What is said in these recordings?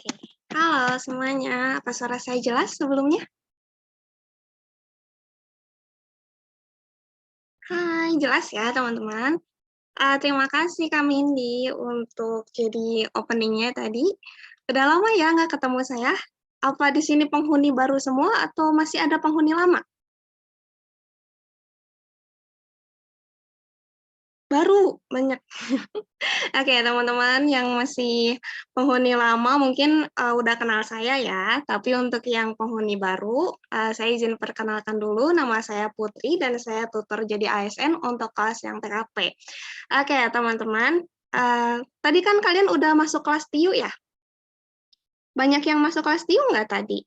Oke. Halo semuanya, apa suara saya jelas sebelumnya? Hai, jelas ya teman-teman? Terima kasih Kak Mindy untuk jadi opening-nya tadi. Udah lama ya nggak ketemu saya? Apa di sini penghuni baru semua atau masih ada penghuni lama? Baru, banyak. Oke, teman-teman yang masih penghuni lama mungkin, udah kenal saya ya, tapi untuk yang penghuni baru, saya izin perkenalkan dulu, nama saya Putri dan saya tutor jadi ASN untuk kelas yang TKP. Oke, teman-teman, tadi kan kalian udah masuk kelas TIU ya? Banyak yang masuk kelas TIU nggak tadi?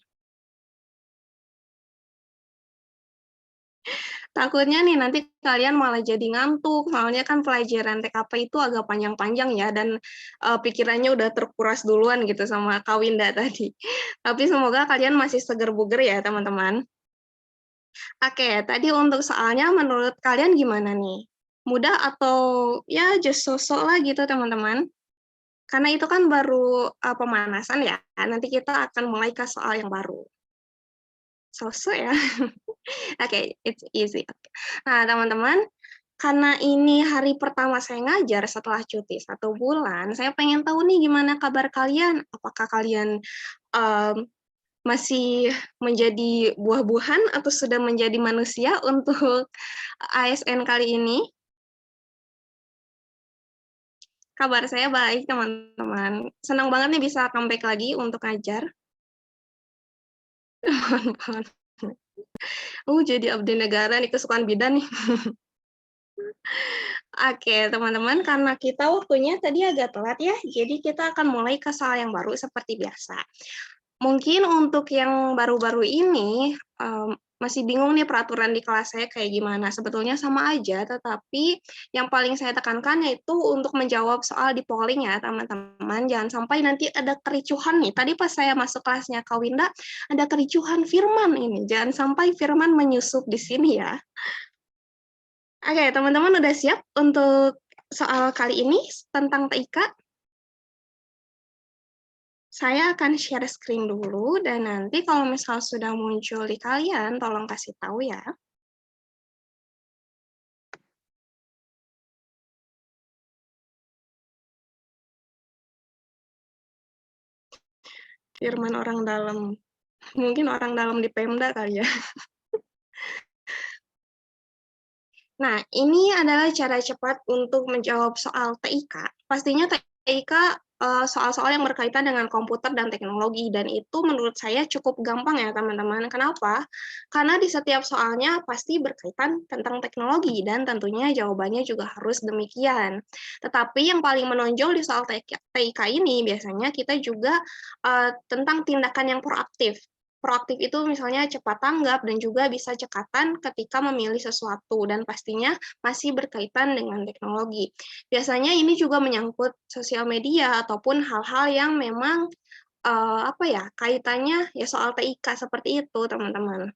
Takutnya nih nanti kalian malah jadi ngantuk, soalnya kan pelajaran TKP itu agak panjang-panjang ya dan, pikirannya udah terkuras duluan gitu sama Kak Winda tadi. Tapi semoga kalian masih seger buger ya teman-teman. Oke, tadi untuk soalnya menurut kalian gimana nih? Mudah atau ya just so-so lah gitu teman-teman? Karena itu kan baru, pemanasan ya, nanti kita akan mulai ke soal yang baru. So-so ya? Oke, it's easy, oke. Nah teman-teman, karena ini hari pertama saya ngajar setelah cuti 1 bulan, saya pengen tahu nih gimana kabar kalian? Apakah kalian, mmm, masih menjadi buah-buahan atau sudah menjadi manusia untuk ASN kali ini? Kabar saya baik, teman-teman. Senang banget nih bisa comeback lagi untuk ngajar. Jadi abdi negara nih, kesukaan bidan nih. Oke, teman-teman, karena kita waktunya tadi agak telat ya, jadi kita akan mulai ke soal yang baru seperti biasa. Mungkin untuk yang baru-baru ini, masih bingung nih peraturan di kelas saya kayak gimana. Sebetulnya sama aja, tetapi yang paling saya tekankan yaitu untuk menjawab soal di polling ya, teman-teman. Jangan sampai nanti ada kericuhan nih. Tadi pas saya masuk kelasnya Kak Winda, ada kericuhan firman ini. Jangan sampai firman menyusup di sini ya. Oke, teman-teman udah siap untuk soal kali ini tentang TIK? Saya akan share screen dulu dan nanti kalau misal sudah muncul di kalian, tolong kasih tahu ya. Firman orang dalam, mungkin orang dalam di Pemda kali ya. Nah, ini adalah cara cepat untuk menjawab soal TIK. Pastinya TIK soal-soal yang berkaitan dengan komputer dan teknologi, dan itu menurut saya cukup gampang ya teman-teman. Kenapa? Karena di setiap soalnya pasti berkaitan tentang teknologi, dan tentunya jawabannya juga harus demikian. Tetapi yang paling menonjol di soal TIK ini biasanya kita juga tentang tindakan yang proaktif. Proaktif itu misalnya cepat tanggap dan juga bisa cekatan ketika memilih sesuatu dan pastinya masih berkaitan dengan teknologi. Biasanya ini juga menyangkut sosial media ataupun hal-hal yang memang apa ya, kaitannya ya soal TIK seperti itu, teman-teman.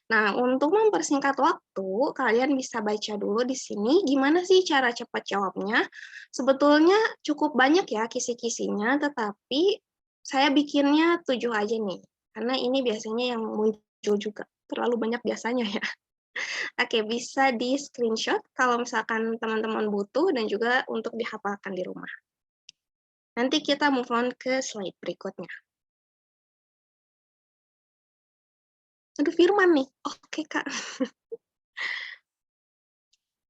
Nah, untuk mempersingkat waktu, kalian bisa baca dulu di sini gimana sih cara cepat jawabnya. Sebetulnya cukup banyak ya kisi-kisinya, tetapi saya bikinnya 7 aja nih, karena ini biasanya yang muncul juga, terlalu banyak biasanya ya. Oke, bisa di-screenshot kalau misalkan teman-teman butuh dan juga untuk dihafalkan di rumah. Nanti kita move on ke slide berikutnya. Aduh, Firman nih. Oke, Kak.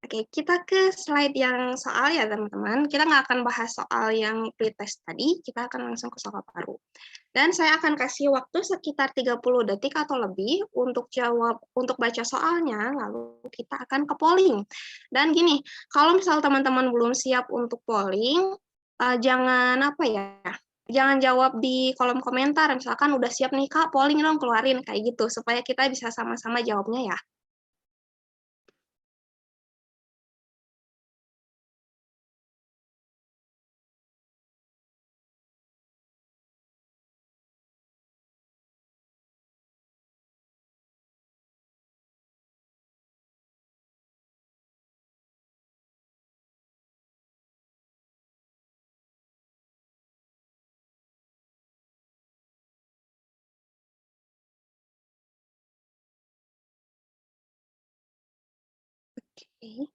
Oke, kita ke slide yang soal ya, teman-teman. Kita nggak akan bahas soal yang pretest tadi, kita akan langsung ke soal baru. Dan saya akan kasih waktu sekitar 30 detik atau lebih untuk jawab, untuk baca soalnya, lalu kita akan ke polling. Dan gini, kalau misal teman-teman belum siap untuk polling, jangan apa ya, jangan jawab di kolom komentar, misalkan udah siap nih Kak, polling dong keluarin, kayak gitu, supaya kita bisa sama-sama jawabnya ya. Oke.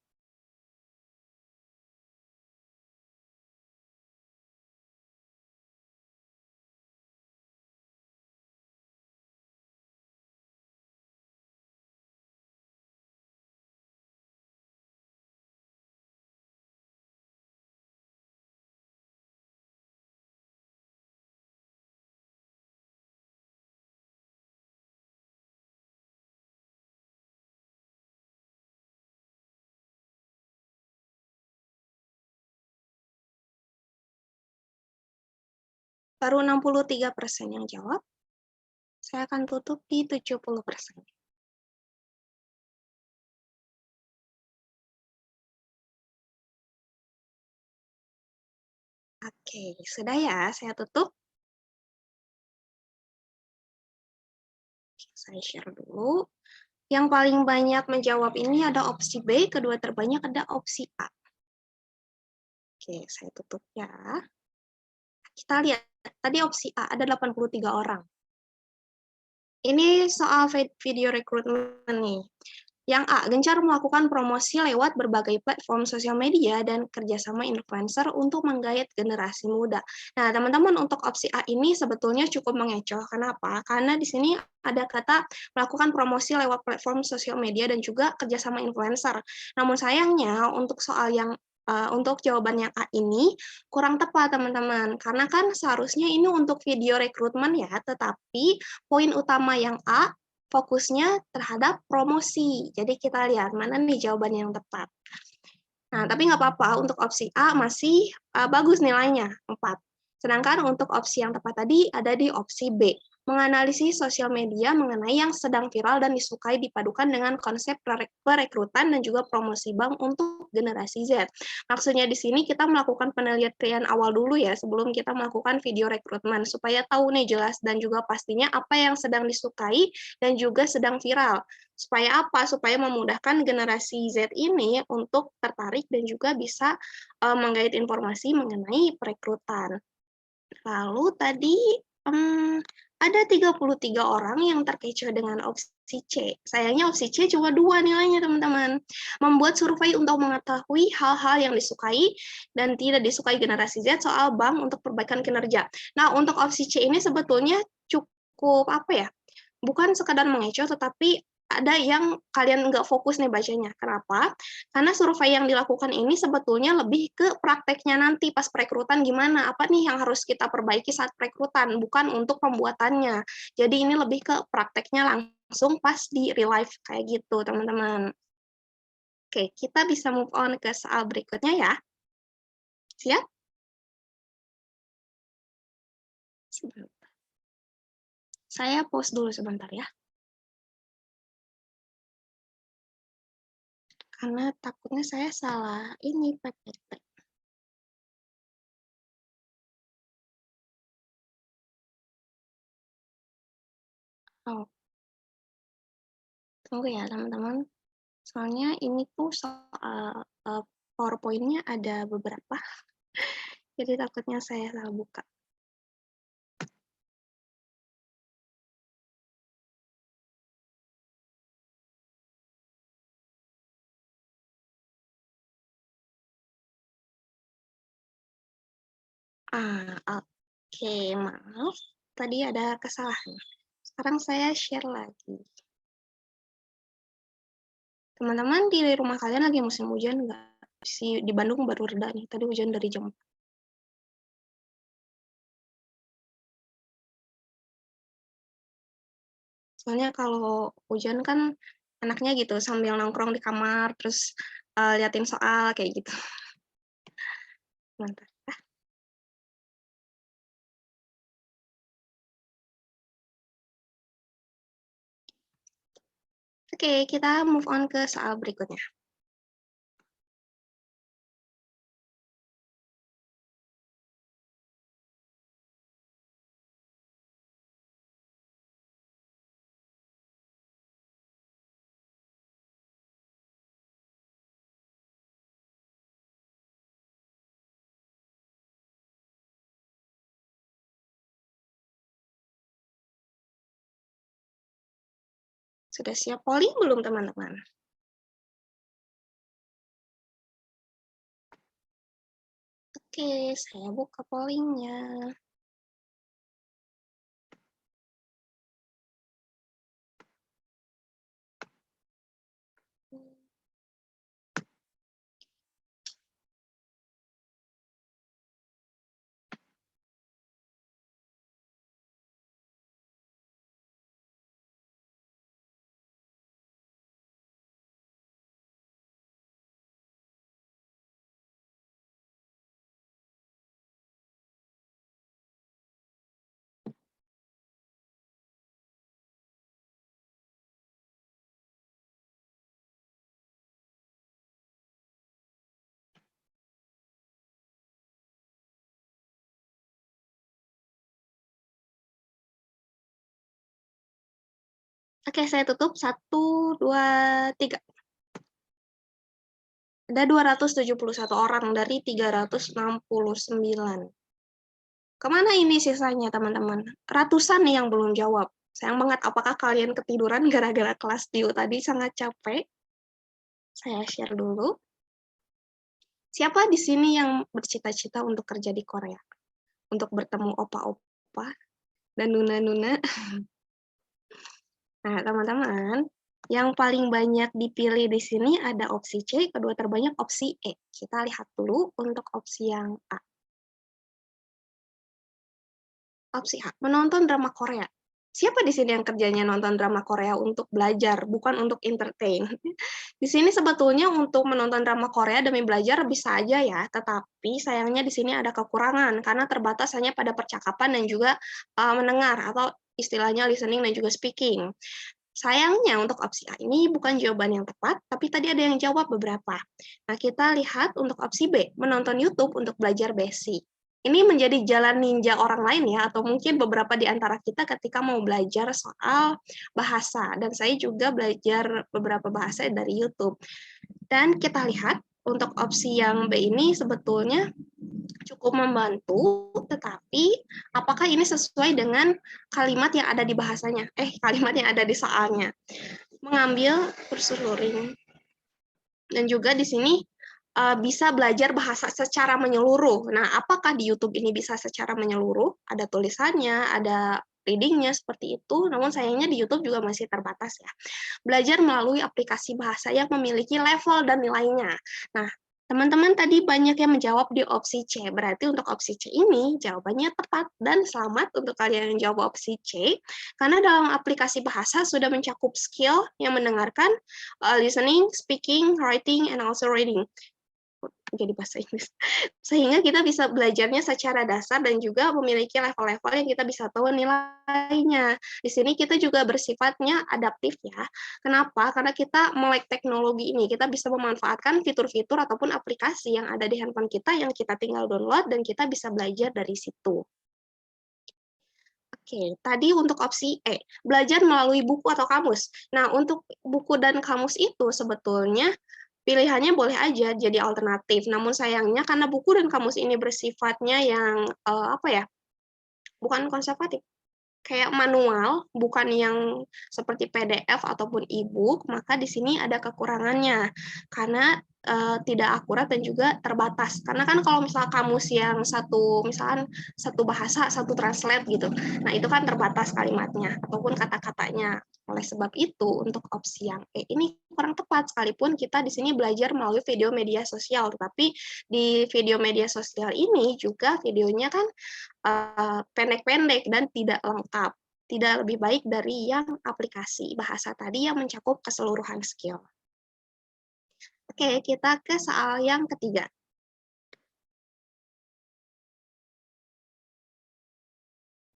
Baru 63% yang jawab, saya akan tutup di 70%. Oke, sudah ya, saya tutup. Saya share dulu. Yang paling banyak menjawab ini ada opsi B, kedua terbanyak ada opsi A. Oke, saya tutup ya. Kita lihat, tadi opsi A ada 83 orang. Ini soal video rekrutmen nih. Yang A, gencar melakukan promosi lewat berbagai platform sosial media dan kerjasama influencer untuk menggait generasi muda. Nah, teman-teman, untuk opsi A ini sebetulnya cukup mengecoh. Kenapa? Karena di sini ada kata melakukan promosi lewat platform sosial media dan juga kerjasama influencer. Namun sayangnya untuk soal yang untuk jawaban yang A ini kurang tepat, teman-teman. Karena kan seharusnya ini untuk video rekrutmen ya, tetapi poin utama yang A fokusnya terhadap promosi. Jadi kita lihat mana nih jawaban yang tepat. Nah, tapi nggak apa-apa, untuk opsi A masih bagus nilainya, 4. Sedangkan untuk opsi yang tepat tadi ada di opsi B, menganalisis sosial media mengenai yang sedang viral dan disukai dipadukan dengan konsep perekrutan dan juga promosi bank untuk generasi Z. Maksudnya di sini kita melakukan penelitian awal dulu ya, sebelum kita melakukan video rekrutmen, supaya tahu nih jelas dan juga pastinya apa yang sedang disukai dan juga sedang viral. Supaya apa? Supaya memudahkan generasi Z ini untuk tertarik dan juga bisa menggait informasi mengenai perekrutan. Lalu tadi ada 33 orang yang terkecoh dengan opsi C. Sayangnya opsi C cuma 2 nilainya, teman-teman. Membuat survei untuk mengetahui hal-hal yang disukai dan tidak disukai generasi Z soal bank untuk perbaikan kinerja. Nah, untuk opsi C ini sebetulnya cukup apa ya? Bukan sekadar mengecoh, tetapi ada yang kalian nggak fokus nih bacanya. Kenapa? Karena survei yang dilakukan ini sebetulnya lebih ke prakteknya nanti pas perekrutan gimana, apa nih yang harus kita perbaiki saat perekrutan, bukan untuk pembuatannya. Jadi ini lebih ke prakteknya langsung pas di real life kayak gitu, teman-teman. Oke, kita bisa move on ke soal berikutnya ya. Siap? Sebentar. Saya pause dulu sebentar ya, karena takutnya saya salah ini PPT. Oh, tunggu ya teman-teman. Soalnya ini tuh soal PowerPoint-nya ada beberapa, jadi takutnya saya salah buka. Oke, maaf. Tadi ada kesalahan. Sekarang saya share lagi. Teman-teman di rumah kalian lagi musim hujan nggak? Di Bandung baru reda nih, tadi hujan dari jam 4. Soalnya kalau hujan kan enaknya gitu, sambil nongkrong di kamar, terus liatin soal, kayak gitu. Mantap. Oke, kita move on ke soal berikutnya. Sudah siap polling belum, teman-teman? Oke, saya buka pollingnya. Oke, saya tutup. 1, 2, 3. Ada 271 orang dari 369. Kemana ini sisanya, teman-teman? Ratusan nih yang belum jawab. Sayang banget, apakah kalian ketiduran gara-gara kelas Dio tadi sangat capek? Saya share dulu. Siapa di sini yang bercita-cita untuk kerja di Korea? Untuk bertemu opa-opa dan nuna-nuna? Nah, teman-teman, yang paling banyak dipilih di sini ada opsi C, kedua terbanyak opsi E. Kita lihat dulu untuk opsi yang A. Opsi A, menonton drama Korea. Siapa di sini yang kerjanya nonton drama Korea untuk belajar, bukan untuk entertain? Di sini sebetulnya untuk menonton drama Korea demi belajar bisa aja ya, tetapi sayangnya di sini ada kekurangan karena terbatas hanya pada percakapan dan juga mendengar atau istilahnya listening dan juga speaking. Sayangnya untuk opsi A ini bukan jawaban yang tepat, tapi tadi ada yang jawab beberapa. Nah, kita lihat untuk opsi B, menonton YouTube untuk belajar basic. Ini menjadi jalan ninja orang lain ya, atau mungkin beberapa di antara kita ketika mau belajar soal bahasa. Dan saya juga belajar beberapa bahasa dari YouTube. Dan kita lihat untuk opsi yang B ini sebetulnya cukup membantu, tetapi apakah ini sesuai dengan kalimat yang ada di bahasanya? Kalimat yang ada di soalnya. Mengambil kursus luring. Dan juga di sini bisa belajar bahasa secara menyeluruh. Nah, apakah di YouTube ini bisa secara menyeluruh? Ada tulisannya, ada readingnya seperti itu, namun sayangnya di YouTube juga masih terbatas ya. Belajar melalui aplikasi bahasa yang memiliki level dan nilainya. Nah, teman-teman tadi banyak yang menjawab di opsi C, berarti untuk opsi C ini jawabannya tepat dan selamat untuk kalian yang jawab opsi C, karena dalam aplikasi bahasa sudah mencakup skill yang mendengarkan, listening, speaking, writing, and also reading. Jadi bahasa Inggris. Sehingga kita bisa belajarnya secara dasar dan juga memiliki level-level yang kita bisa tahu nilainya. Di sini kita juga bersifatnya adaptif ya. Kenapa? Karena kita melek teknologi ini, kita bisa memanfaatkan fitur-fitur ataupun aplikasi yang ada di handphone kita yang kita tinggal download dan kita bisa belajar dari situ. Oke, tadi untuk opsi E, belajar melalui buku atau kamus. Nah, untuk buku dan kamus itu sebetulnya pilihannya boleh aja jadi alternatif, namun sayangnya karena buku dan kamus ini bersifatnya yang, apa ya, bukan konservatif, kayak manual, bukan yang seperti PDF ataupun e-book, maka di sini ada kekurangannya. Karena, tidak akurat dan juga terbatas. Karena kan kalau misal kamus yang satu misalkan satu bahasa, satu translate gitu. Nah, itu kan terbatas kalimatnya ataupun kata-katanya. Oleh sebab itu, untuk opsi yang E ini kurang tepat, sekalipun kita di sini belajar melalui video media sosial. Tetapi di video media sosial ini juga videonya kan pendek-pendek dan tidak lengkap, tidak lebih baik dari yang aplikasi bahasa tadi yang mencakup keseluruhan skill. Oke, kita ke soal yang ketiga.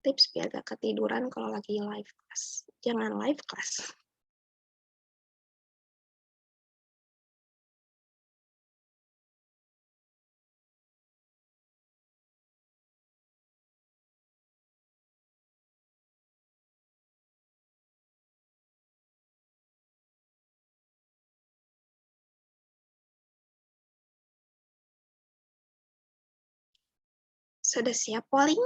Tips biar gak ketiduran kalau lagi live class. Jangan live class. Sudah siap polling?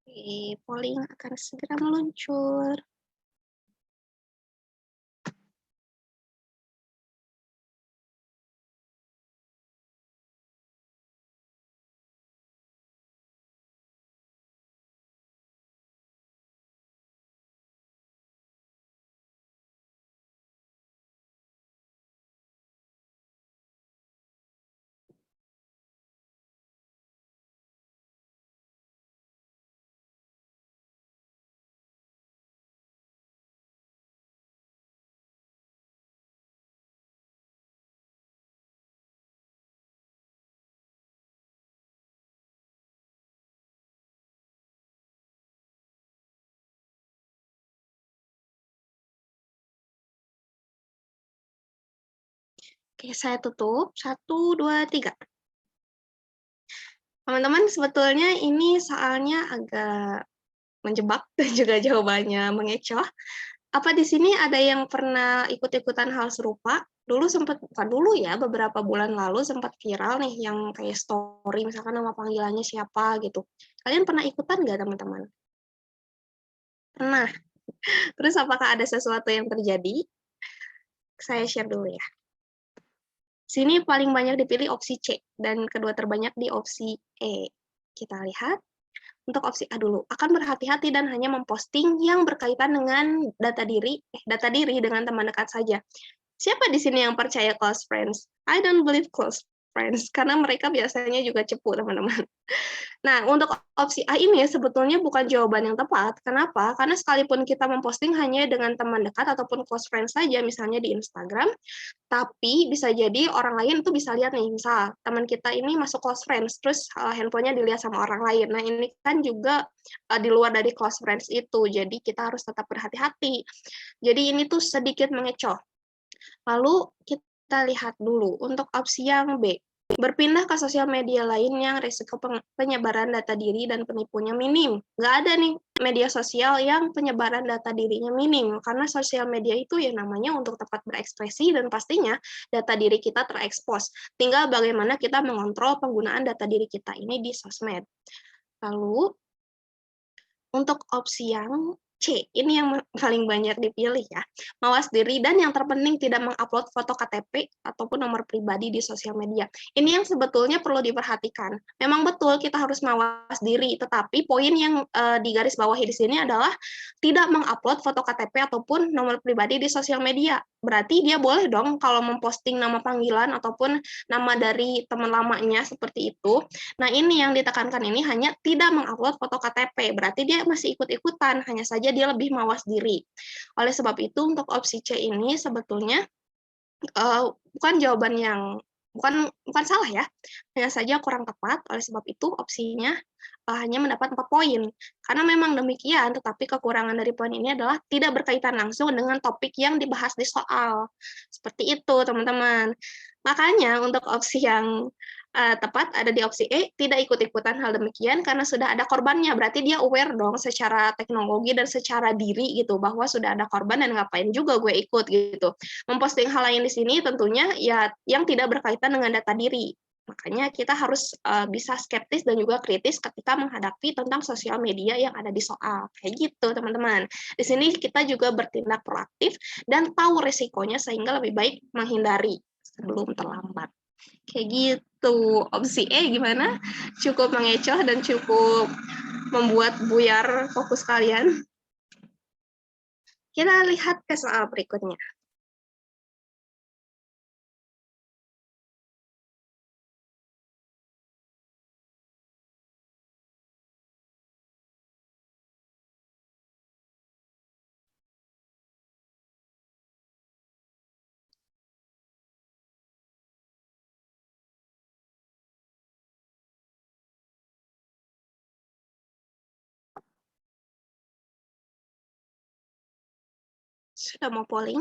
Oke, polling akan segera meluncur. Oke, saya tutup. 1, 2, 3. Teman-teman, sebetulnya ini soalnya agak menjebak dan juga jawabannya mengecoh. Apa di sini ada yang pernah ikut-ikutan hal serupa? Dulu sempat, bukan dulu ya, beberapa bulan lalu sempat viral nih yang kayak story, misalkan nama panggilannya siapa gitu. Kalian pernah ikutan nggak, teman-teman? Pernah. Terus apakah ada sesuatu yang terjadi? Saya share dulu ya. Sini paling banyak dipilih opsi C, dan kedua terbanyak di opsi E. Kita lihat. Untuk opsi A dulu, akan berhati-hati dan hanya memposting yang berkaitan dengan data diri dengan teman dekat saja. Siapa di sini yang percaya close friends? I don't believe close friends, karena mereka biasanya juga cepu, teman-teman. Nah, untuk opsi A ini sebetulnya bukan jawaban yang tepat. Kenapa? Karena sekalipun kita memposting hanya dengan teman dekat ataupun close friends saja, misalnya di Instagram, tapi bisa jadi orang lain tuh bisa lihat nih, misal teman kita ini masuk close friends, terus handphonenya dilihat sama orang lain. Nah, ini kan juga di luar dari close friends itu, jadi kita harus tetap berhati-hati. Jadi ini tuh sedikit mengecoh. Lalu kita lihat dulu untuk opsi yang B. Berpindah ke sosial media lain yang risiko penyebaran data diri dan penipunya minim. Nggak ada nih media sosial yang penyebaran data dirinya minim, karena sosial media itu ya namanya untuk tempat berekspresi dan pastinya data diri kita terekspos. Tinggal bagaimana kita mengontrol penggunaan data diri kita ini di sosmed. Lalu untuk opsi yang C, ini yang paling banyak dipilih ya. Mawas diri dan yang terpenting tidak mengupload foto KTP ataupun nomor pribadi di sosial media. Ini yang sebetulnya perlu diperhatikan. Memang betul kita harus mawas diri, tetapi poin yang di garis bawahi di sini adalah tidak mengupload foto KTP ataupun nomor pribadi di sosial media. Berarti dia boleh dong kalau memposting nama panggilan ataupun nama dari teman lamanya seperti itu. Nah, ini yang ditekankan ini hanya tidak mengupload foto KTP, berarti dia masih ikut-ikutan, hanya saja dia lebih mawas diri. Oleh sebab itu, untuk opsi C ini sebetulnya bukan jawaban yang bukan salah ya, hanya saja kurang tepat. Oleh sebab itu, opsinya hanya mendapat 4 poin. Karena memang demikian, tetapi kekurangan dari poin ini adalah tidak berkaitan langsung dengan topik yang dibahas di soal. Seperti itu, teman-teman. Makanya untuk opsi yang tepat ada di opsi E, tidak ikut-ikutan hal demikian karena sudah ada korbannya. Berarti dia aware dong secara teknologi dan secara diri gitu, bahwa sudah ada korban dan ngapain juga gue ikut gitu. Memposting hal lain di sini tentunya ya yang tidak berkaitan dengan data diri. Makanya kita harus bisa skeptis dan juga kritis ketika menghadapi tentang sosial media yang ada di soal. Kayak gitu, teman-teman. Di sini kita juga bertindak proaktif dan tahu resikonya sehingga lebih baik menghindari sebelum terlambat. Kayak gitu. Opsi E gimana? Cukup mengecoh dan cukup membuat buyar fokus kalian. Kita lihat ke soal berikutnya. Sudah mau polling?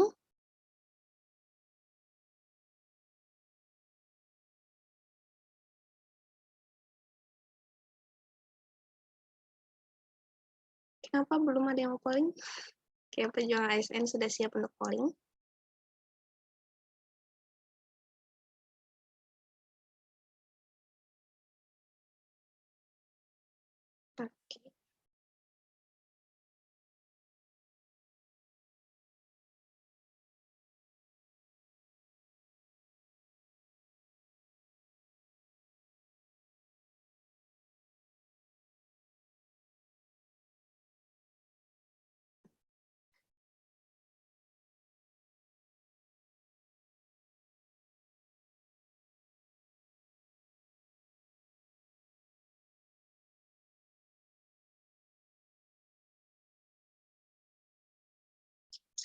Kenapa belum ada yang mau polling? Kayak pejuang ASN sudah siap untuk polling. Oke.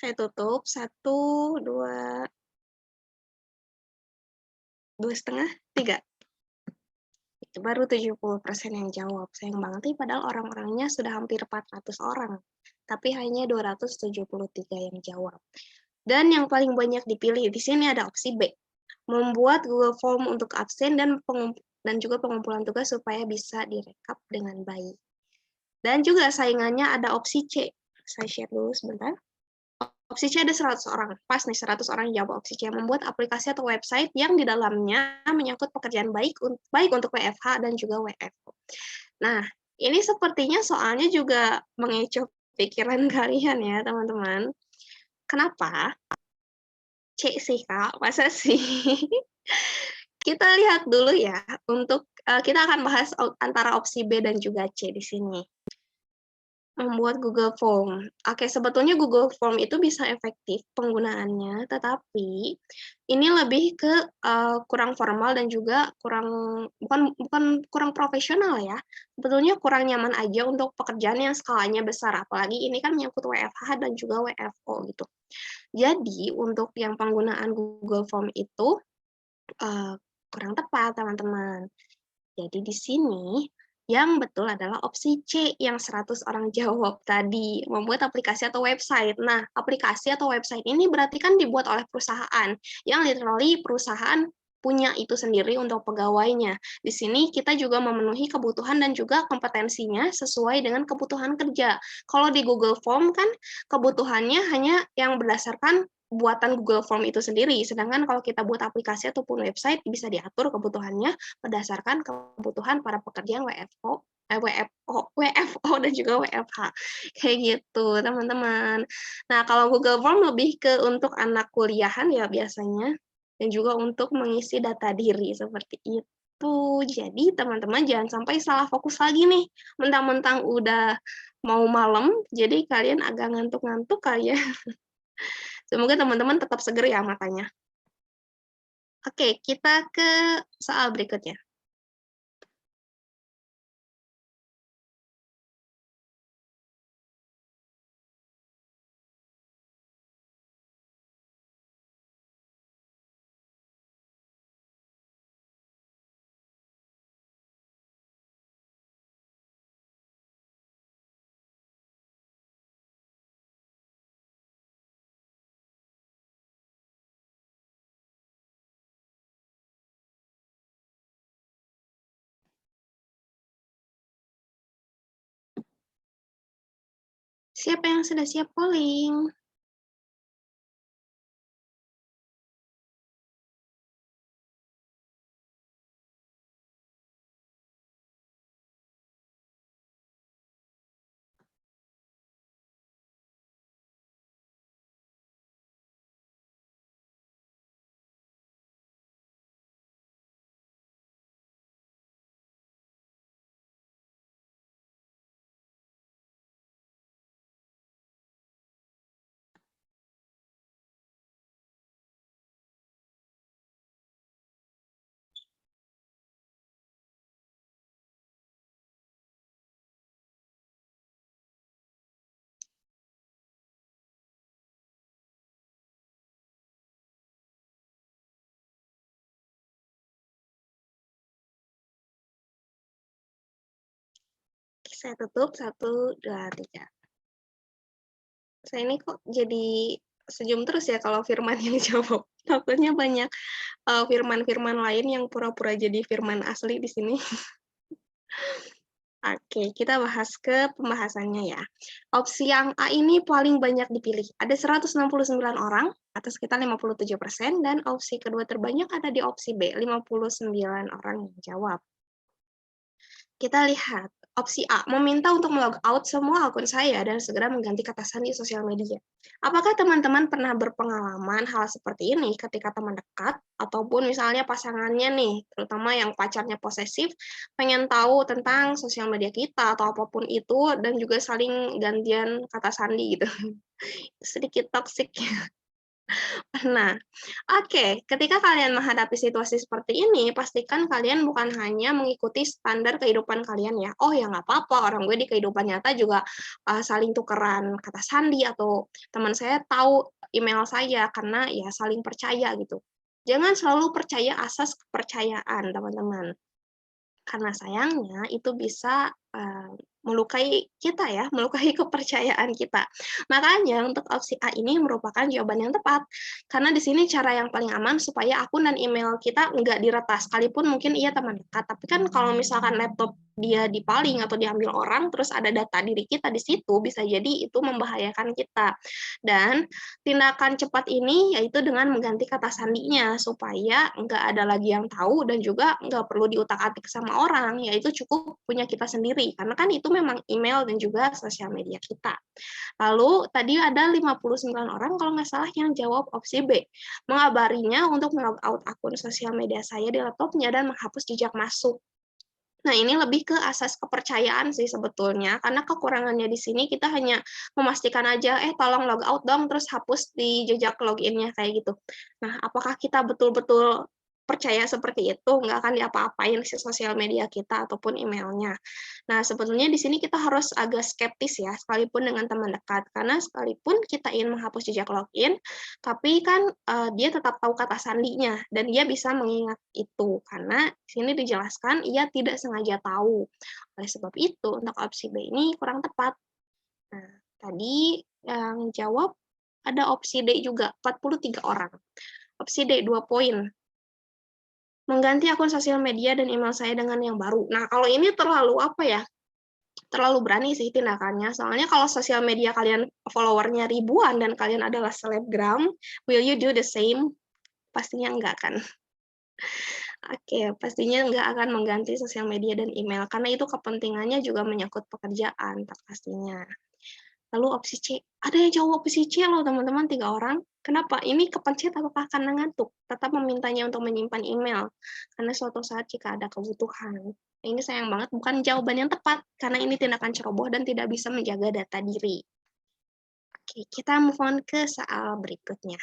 Saya tutup. 1, 2, 2,5, 3. Itu baru 70% yang jawab. Sayang banget nih, padahal orang-orangnya sudah hampir 400 orang. Tapi hanya 273 yang jawab. Dan yang paling banyak dipilih di sini ada opsi B. membuat Google Form untuk absen dan juga pengumpulan tugas supaya bisa direkap dengan baik. Dan juga saingannya ada opsi C. Saya share dulu sebentar. Opsi C ada 100 orang. Pas nih 100 orang yang jawab opsi C. Membuat aplikasi atau website yang di dalamnya menyangkut pekerjaan baik untuk WFH dan juga WFO. Nah, ini sepertinya soalnya juga mengecoh pikiran kalian ya, teman-teman. Kenapa? C sih, Kak. Masa sih? Kita lihat dulu ya, kita akan bahas antara opsi B dan juga C di sini. Membuat Google Form. Oke, sebetulnya Google Form itu bisa efektif penggunaannya, tetapi ini lebih ke kurang formal dan juga bukan kurang profesional ya. Sebetulnya kurang nyaman aja untuk pekerjaan yang skalanya besar, apalagi ini kan menyangkut WFH dan juga WFO gitu. Jadi untuk yang penggunaan Google Form itu kurang tepat, teman-teman. Jadi di sini yang betul adalah opsi C yang 100 orang jawab tadi, membuat aplikasi atau website. Nah, aplikasi atau website ini berarti kan dibuat oleh perusahaan, yang literally perusahaan punya itu sendiri untuk pegawainya. Di sini kita juga memenuhi kebutuhan dan juga kompetensinya sesuai dengan kebutuhan kerja. Kalau di Google Form kan kebutuhannya hanya yang berdasarkan buatan Google Form itu sendiri, sedangkan kalau kita buat aplikasi ataupun website bisa diatur kebutuhannya berdasarkan kebutuhan para pekerja yang WFO dan juga WFH. Kayak gitu, teman-teman. Nah, kalau Google Form lebih ke untuk anak kuliahan ya biasanya, dan juga untuk mengisi data diri seperti itu. Jadi, teman-teman jangan sampai salah fokus lagi nih. Mentang-mentang udah mau malam, jadi kalian agak ngantuk-ngantuk kali ya. Semoga teman-teman tetap seger ya matanya. Oke, kita ke soal berikutnya. Siapa yang sudah siap polling? Saya tutup, 1, 2, 3. Saya ini kok jadi senyum terus ya kalau Firman yang jawab. Takutnya banyak Firman-Firman lain yang pura-pura jadi Firman asli di sini. Oke, kita bahas ke pembahasannya ya. Opsi yang A ini paling banyak dipilih. Ada 169 orang atau sekitar 57%, dan opsi kedua terbanyak ada di opsi B, 59 orang yang jawab. Kita lihat opsi A, meminta untuk melog out semua akun saya dan segera mengganti kata sandi sosial media. Apakah teman-teman pernah berpengalaman hal seperti ini ketika teman dekat ataupun misalnya pasangannya nih, terutama yang pacarnya posesif, pengen tahu tentang sosial media kita atau apapun itu dan juga saling gantian kata sandi gitu. Sedikit toksik. Nah, oke, ketika kalian menghadapi situasi seperti ini, pastikan kalian bukan hanya mengikuti standar kehidupan kalian ya. Oh ya nggak apa-apa, orang gue di kehidupan nyata juga saling tukeran kata sandi atau teman saya tahu email saya karena ya saling percaya gitu. Jangan selalu percaya asas kepercayaan, teman-teman. Karena sayangnya itu bisa melukai kita ya, melukai kepercayaan kita. Makanya untuk opsi A ini merupakan jawaban yang tepat, karena di sini cara yang paling aman supaya akun dan email kita nggak diretas, sekalipun mungkin ia teman dekat. Tapi kan kalau misalkan laptop dia dipaling atau diambil orang, terus ada data diri kita di situ, bisa jadi itu membahayakan kita. Dan tindakan cepat ini yaitu dengan mengganti kata sandinya, supaya nggak ada lagi yang tahu dan juga nggak perlu diutak-atik sama orang, yaitu cukup punya kita sendiri, karena kan itu memang email dan juga sosial media kita. Lalu tadi ada 59 orang kalau nggak salah yang jawab opsi B, mengabarinya untuk melog out akun sosial media saya di laptopnya dan menghapus jejak masuk. Nah, ini lebih ke asas kepercayaan sih sebetulnya, karena kekurangannya di sini kita hanya memastikan aja, tolong log out dong, terus hapus di jejak login-nya, kayak gitu. Nah, apakah kita betul-betul percaya seperti itu, nggak akan diapa-apain si sosial media kita ataupun emailnya. Nah, sebetulnya di sini kita harus agak skeptis ya, sekalipun dengan teman dekat, karena sekalipun kita ingin menghapus jejak login, tapi kan dia tetap tahu kata sandinya dan dia bisa mengingat itu, karena di sini dijelaskan ia tidak sengaja tahu. Oleh sebab itu, untuk opsi B ini kurang tepat. Nah, tadi yang jawab ada opsi D juga, 43 orang. Opsi D, 2 poin. Mengganti akun sosial media dan email saya dengan yang baru. Nah, kalau ini terlalu apa ya, terlalu berani sih tindakannya. Soalnya kalau sosial media kalian followernya ribuan dan kalian adalah selebgram, will you do the same? Pastinya enggak kan. Oke, pastinya enggak akan mengganti sosial media dan email, karena itu kepentingannya juga menyangkut pekerjaan, pastinya. Lalu opsi C, ada yang jawab opsi C loh teman-teman, 3 orang. Kenapa? Ini kepencet apakah karena ngantuk? Tetap memintanya untuk menyimpan email, karena suatu saat jika ada kebutuhan. Ini sayang banget, bukan jawaban yang tepat, karena ini tindakan ceroboh dan tidak bisa menjaga data diri. Oke, kita move on ke soal berikutnya.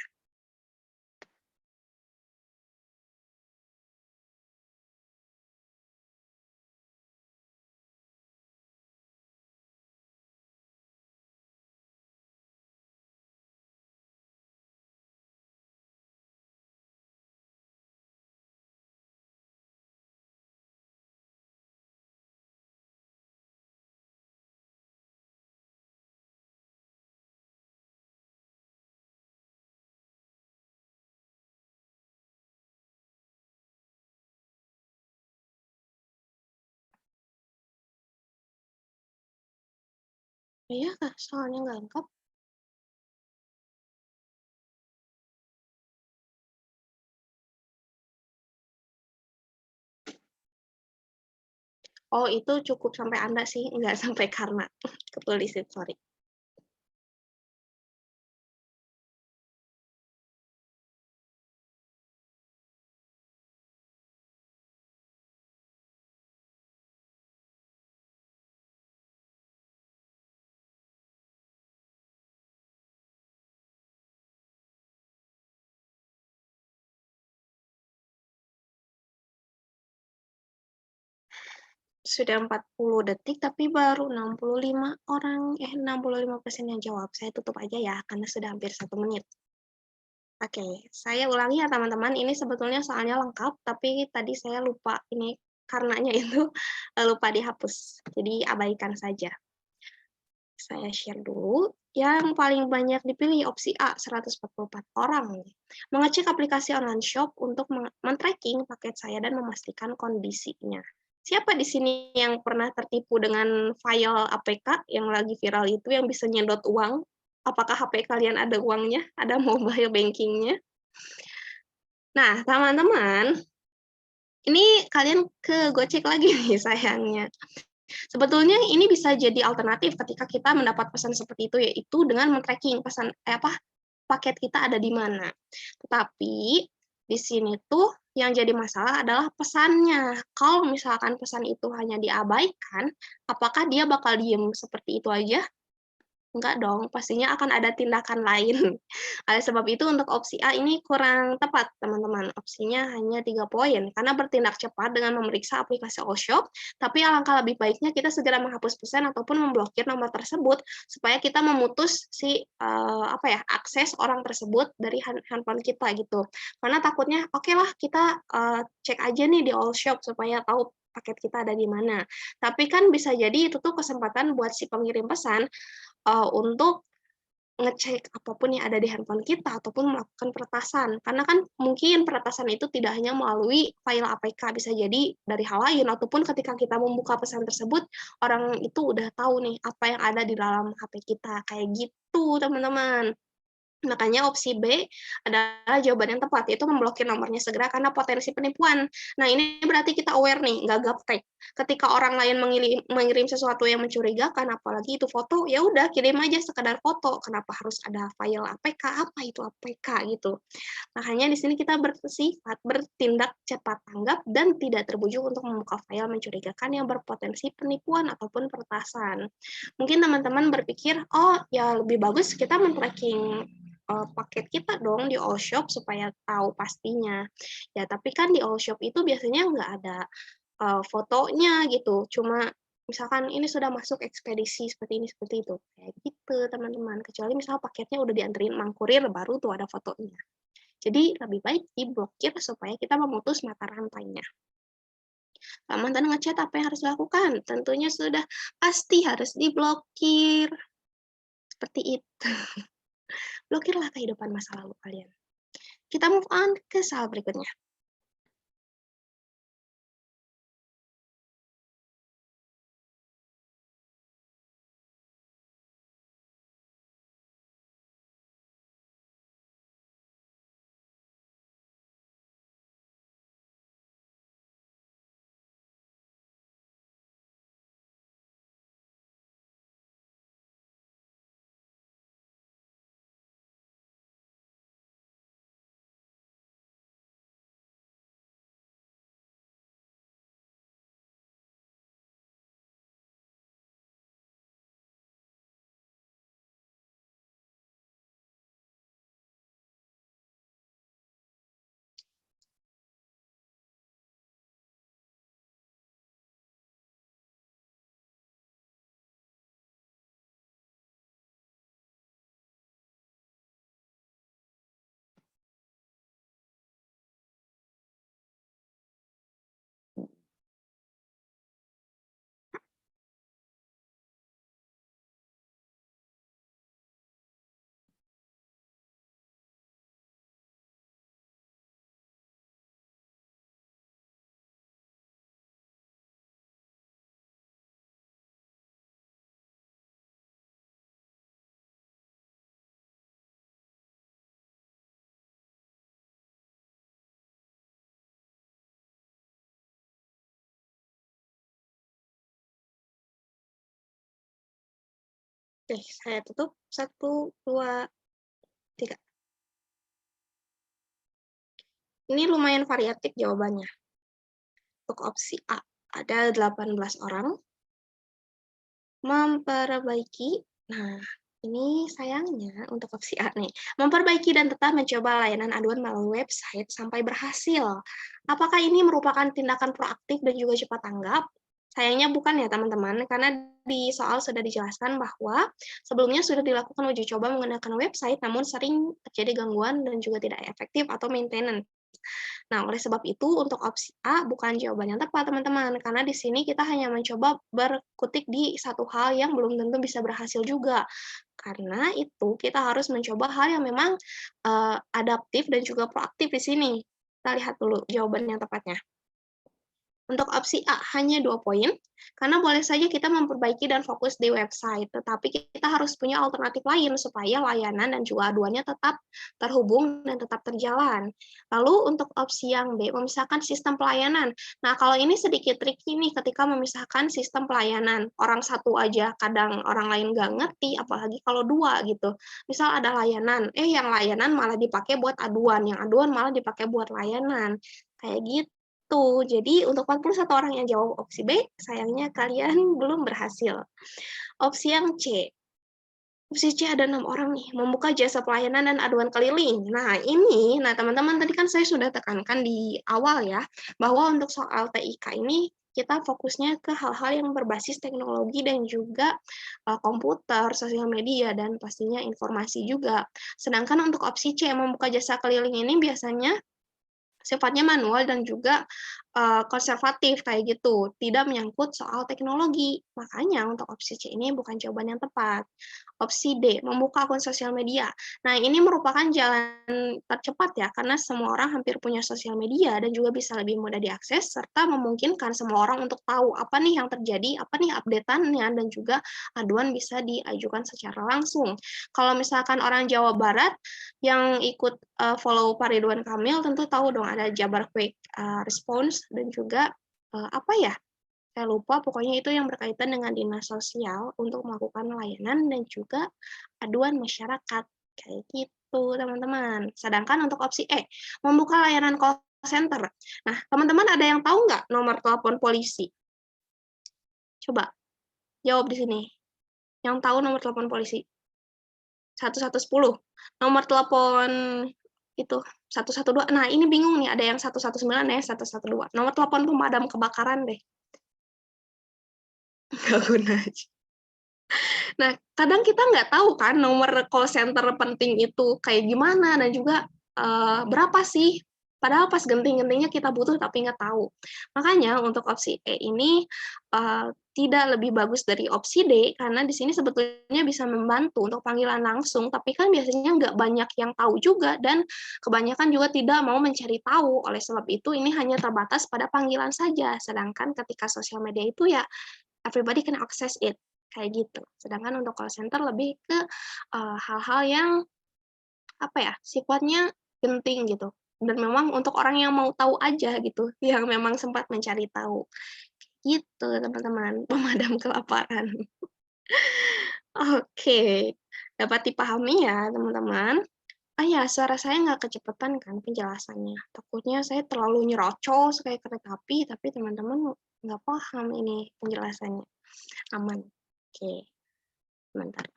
Iya kah? Soalnya nggak lengkap. Oh, itu cukup sampai Anda sih, nggak sampai karena. Ketulis, sorry. Sudah 40 detik, tapi baru 65% yang jawab. Saya tutup aja ya, karena sudah hampir 1 menit. Oke, saya ulangi ya teman-teman, ini sebetulnya soalnya lengkap, tapi tadi saya lupa ini karenanya itu lupa dihapus, jadi abaikan saja. Saya share dulu. Yang paling banyak dipilih opsi A, 144 orang. Mengecek aplikasi online shop untuk men-tracking paket saya dan memastikan kondisinya. Siapa di sini yang pernah tertipu dengan file APK yang lagi viral itu yang bisa nyedot uang? Apakah HP kalian ada uangnya? Ada mobile banking-nya? Nah, teman-teman, ini kalian ke gocek lagi nih sayangnya. Sebetulnya ini bisa jadi alternatif ketika kita mendapat pesan seperti itu, yaitu dengan men-tracking pesan paket kita ada di mana. Tetapi di sini tuh yang jadi masalah adalah pesannya. Kalau misalkan pesan itu hanya diabaikan, apakah dia bakal diem seperti itu aja? Enggak dong, pastinya akan ada tindakan lain. Oleh sebab itu untuk opsi A ini kurang tepat, teman-teman. Opsinya hanya 3 poin, karena bertindak cepat dengan memeriksa aplikasi all-shop, tapi alangkah lebih baiknya kita segera menghapus pesan ataupun memblokir nomor tersebut, supaya kita memutus si akses orang tersebut dari handphone kita gitu. Karena takutnya, oke lah kita cek aja nih di all-shop supaya tahu paket kita ada di mana. Tapi kan bisa jadi itu tuh kesempatan buat si pengirim pesan, untuk ngecek apapun yang ada di handphone kita ataupun melakukan peretasan. Karena kan mungkin peretasan itu tidak hanya melalui file APK, bisa jadi dari hal lain ataupun ketika kita membuka pesan tersebut, orang itu udah tahu nih apa yang ada di dalam HP kita, kayak gitu teman-teman. Makanya opsi B adalah jawaban yang tepat, yaitu memblokir nomornya segera karena potensi penipuan. Nah, ini berarti kita aware nih, nggak gaptek. Ketika orang lain mengirim sesuatu yang mencurigakan, apalagi itu foto, ya udah kirim aja sekedar foto. Kenapa harus ada file APK? Apa itu APK gitu? Makanya di sini kita bersifat bertindak cepat tanggap dan tidak terbujur untuk membuka file mencurigakan yang berpotensi penipuan ataupun peretasan. Mungkin teman-teman berpikir, oh ya lebih bagus kita men-tracking paket kita dong di Allshop supaya tahu pastinya. Ya, tapi kan di Allshop itu biasanya nggak ada fotonya gitu, cuma misalkan ini sudah masuk ekspedisi seperti ini, seperti itu. Kayak gitu, teman-teman. Kecuali misalnya paketnya udah dianterin mang kurir, baru tuh ada fotonya. Jadi lebih baik diblokir supaya kita memutus mata rantainya. Kalau mantan ngechat apa yang harus dilakukan? Tentunya sudah pasti harus diblokir. Seperti itu. Blokirlah kehidupan masa lalu kalian. Kita move on ke soal berikutnya. Oke, saya tutup. 1, 2, 3. Ini lumayan variatif jawabannya. Untuk opsi A, ada 18 orang. Memperbaiki, nah ini sayangnya untuk opsi A nih, memperbaiki dan tetap mencoba layanan aduan melalui website sampai berhasil. Apakah ini merupakan tindakan proaktif dan juga cepat tanggap? Sayangnya bukan ya teman-teman, karena di soal sudah dijelaskan bahwa sebelumnya sudah dilakukan uji coba menggunakan website, namun sering terjadi gangguan dan juga tidak efektif atau maintenance. Nah, oleh sebab itu untuk opsi A bukan jawaban yang tepat, teman-teman, karena di sini kita hanya mencoba berkutik di satu hal yang belum tentu bisa berhasil juga. Karena itu kita harus mencoba hal yang memang adaptif dan juga proaktif di sini. Kita lihat dulu jawaban yang tepatnya. Untuk opsi A hanya 2 poin, karena boleh saja kita memperbaiki dan fokus di website, tetapi kita harus punya alternatif lain supaya layanan dan juga aduannya tetap terhubung dan tetap terjalan. Lalu untuk opsi yang B, memisahkan sistem pelayanan. Nah, kalau ini sedikit tricky nih ketika memisahkan sistem pelayanan. Orang satu aja kadang orang lain nggak ngerti, apalagi kalau dua gitu. Misal ada layanan, yang layanan malah dipakai buat aduan, yang aduan malah dipakai buat layanan. Kayak gitu. Jadi untuk 41 orang yang jawab opsi B, sayangnya kalian belum berhasil. Opsi yang C. Opsi C ada 6 orang nih, membuka jasa pelayanan dan aduan keliling. Nah teman-teman tadi kan saya sudah tekankan di awal ya, bahwa untuk soal TIK ini kita fokusnya ke hal-hal yang berbasis teknologi dan juga komputer, sosial media, dan pastinya informasi juga. Sedangkan untuk opsi C, membuka jasa keliling ini biasanya sifatnya manual dan juga konservatif kayak gitu, tidak menyangkut soal teknologi. Makanya untuk opsi C ini bukan jawaban yang tepat. Opsi D, membuka akun sosial media. Nah, ini merupakan jalan tercepat ya, karena semua orang hampir punya sosial media dan juga bisa lebih mudah diakses, serta memungkinkan semua orang untuk tahu apa nih yang terjadi, apa nih update-annya, dan juga aduan bisa diajukan secara langsung. Kalau misalkan orang Jawa Barat yang ikut follow Pak Ridwan Kamil, tentu tahu dong ada Jabar Quick Response dan juga apa ya? Saya lupa, pokoknya itu yang berkaitan dengan dinas sosial untuk melakukan layanan dan juga aduan masyarakat. Kayak gitu, teman-teman. Sedangkan untuk opsi E, membuka layanan call center. Nah, teman-teman ada yang tahu nggak nomor telepon polisi? Coba jawab di sini. Yang tahu nomor telepon polisi? 1110. Nomor telepon itu 112. Nah, ini bingung nih, ada yang 119 ya, 112. Nomor telepon pemadam kebakaran deh. Nggak guna aja. Nah, kadang kita nggak tahu kan nomor call center penting itu kayak gimana dan juga berapa sih. Padahal pas genting-gentingnya kita butuh tapi nggak tahu. Makanya untuk opsi E ini tidak lebih bagus dari opsi D karena di sini sebetulnya bisa membantu untuk panggilan langsung, tapi kan biasanya nggak banyak yang tahu juga dan kebanyakan juga tidak mau mencari tahu. Oleh sebab itu ini hanya terbatas pada panggilan saja. Sedangkan ketika sosial media itu ya everybody can access it kayak gitu. Sedangkan untuk call center lebih ke hal-hal yang apa ya sifatnya penting gitu. Dan memang untuk orang yang mau tahu aja gitu, yang memang sempat mencari tahu. Gitu teman-teman, pemadam kelaparan. Oke, dapat dipahami ya teman-teman. Ah ya, suara saya nggak kecepatan kan penjelasannya. Takutnya saya terlalu nyerocos kayak kereta api, tapi teman-teman nggak paham ini penjelasannya. Aman. Oke, sebentar.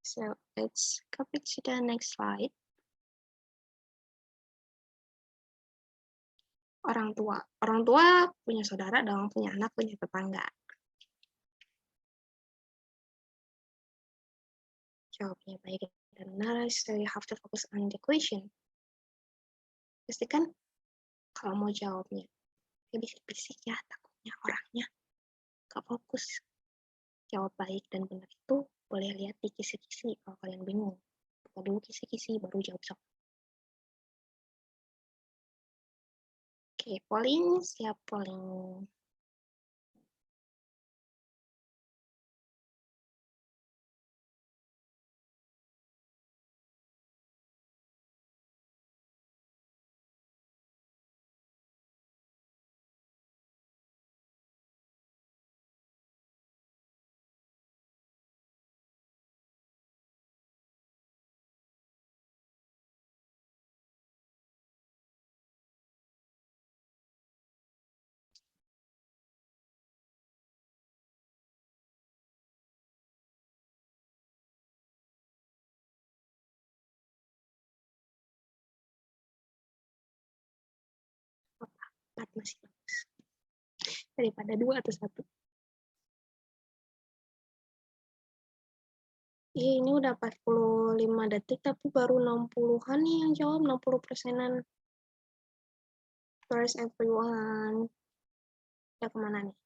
So let's go back to the next slide. Orang tua. Orang tua punya saudara dong, punya anak, punya tetangga. Jawabnya baik dan benar, so you have to focus on the question. Pastikan kalau mau jawabnya, ya bisik-bisik ya, takutnya orangnya gak fokus. Jawab baik dan benar itu boleh lihat di kisi-kisi kalau kalian bingung. Buka dulu kisi-kisi, baru jawab soal. Oke, polling, siap polling. Empat masih bagus. Daripada 2 atau 1. Ini udah 45 detik, tapi baru 60-an nih yang jawab, 60%-an. Where's everyone? Udah kemana nih?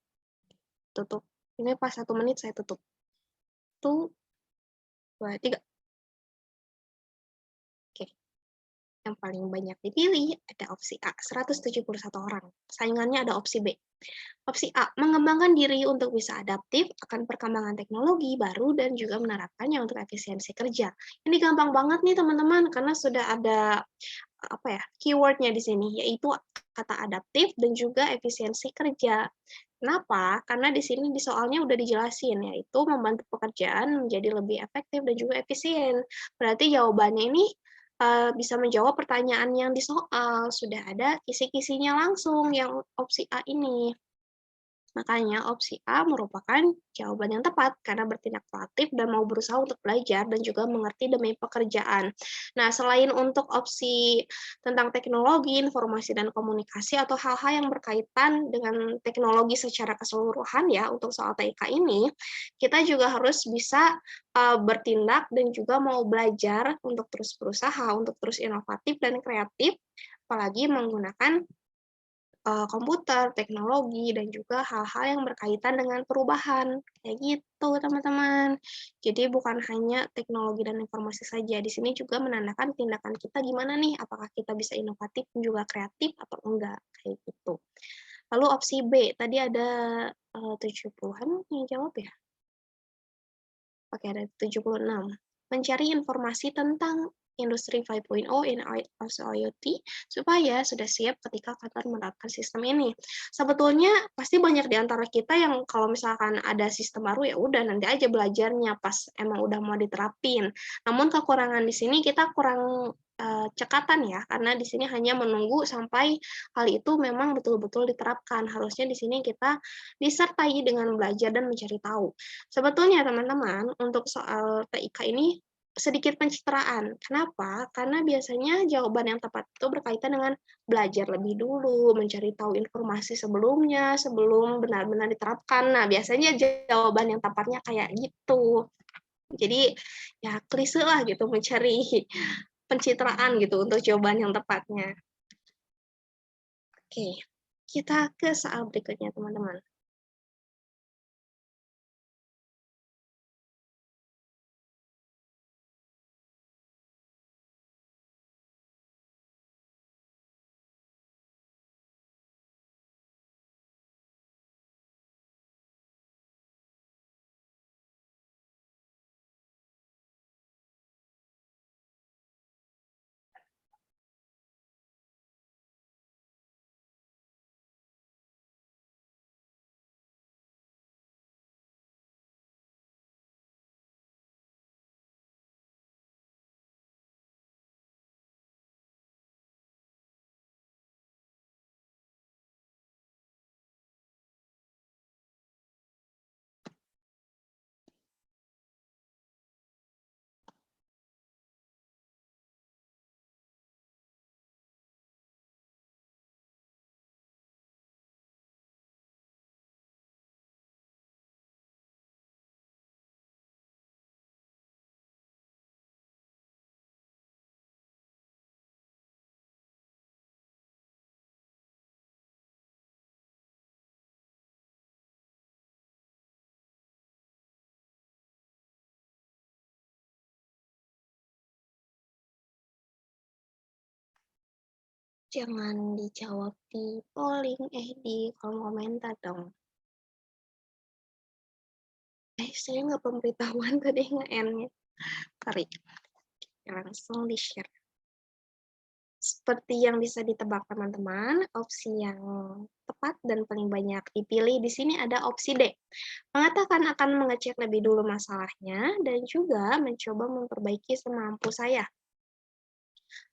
Tutup. Ini pas 1 menit saya tutup. 1, 2, 3. Oke. Yang paling banyak dipilih ada opsi A, 171 orang. Saingannya ada opsi B. Opsi A, mengembangkan diri untuk bisa adaptif akan perkembangan teknologi baru dan juga menerapkannya untuk efisiensi kerja. Ini gampang banget nih teman-teman, karena sudah ada apa ya keywordnya di sini, yaitu kata adaptif dan juga efisiensi kerja. Kenapa? Karena di sini di soalnya udah dijelasin, yaitu membantu pekerjaan menjadi lebih efektif dan juga efisien. Berarti jawabannya ini bisa menjawab pertanyaan yang di soal, sudah ada kisi-kisinya langsung yang opsi A ini. Makanya opsi A merupakan jawaban yang tepat karena bertindak proaktif dan mau berusaha untuk belajar dan juga mengerti demi pekerjaan. Nah, selain untuk opsi tentang teknologi, informasi, dan komunikasi atau hal-hal yang berkaitan dengan teknologi secara keseluruhan ya untuk soal TIK ini, kita juga harus bisa bertindak dan juga mau belajar untuk terus berusaha, untuk terus inovatif dan kreatif, apalagi menggunakan komputer, teknologi, dan juga hal-hal yang berkaitan dengan perubahan, kayak gitu teman-teman. Jadi bukan hanya teknologi dan informasi saja, di sini juga menandakan tindakan kita gimana nih, apakah kita bisa inovatif dan juga kreatif atau enggak, kayak gitu. Lalu opsi B, tadi ada 70-an yang jawab ya? Oke, ada 76. Mencari informasi tentang Industri 5.0 in IoT supaya sudah siap ketika kantor menerapkan sistem ini. Sebetulnya pasti banyak di antara kita yang kalau misalkan ada sistem baru ya udah nanti aja belajarnya pas emang udah mau diterapin. Namun kekurangan di sini kita kurang cekatan ya, karena di sini hanya menunggu sampai hal itu memang betul-betul diterapkan. Harusnya di sini kita disertai dengan belajar dan mencari tahu. Sebetulnya teman-teman, untuk soal TIK ini sedikit pencitraan. Kenapa? Karena biasanya jawaban yang tepat itu berkaitan dengan belajar lebih dulu, mencari tahu informasi sebelumnya, sebelum benar-benar diterapkan. Nah, biasanya jawaban yang tepatnya kayak gitu. Jadi, ya klise lah gitu mencari pencitraan gitu untuk jawaban yang tepatnya. Oke, kita ke soal berikutnya teman-teman. Jangan dijawab di polling, di kolom komentar dong. Saya nggak pemberitahuan tadi nge-end-nya. Sorry, langsung di-share. Seperti yang bisa ditebak teman-teman, opsi yang tepat dan paling banyak dipilih di sini ada opsi D. Mengatakan akan mengecek lebih dulu masalahnya dan juga mencoba memperbaiki semampu saya.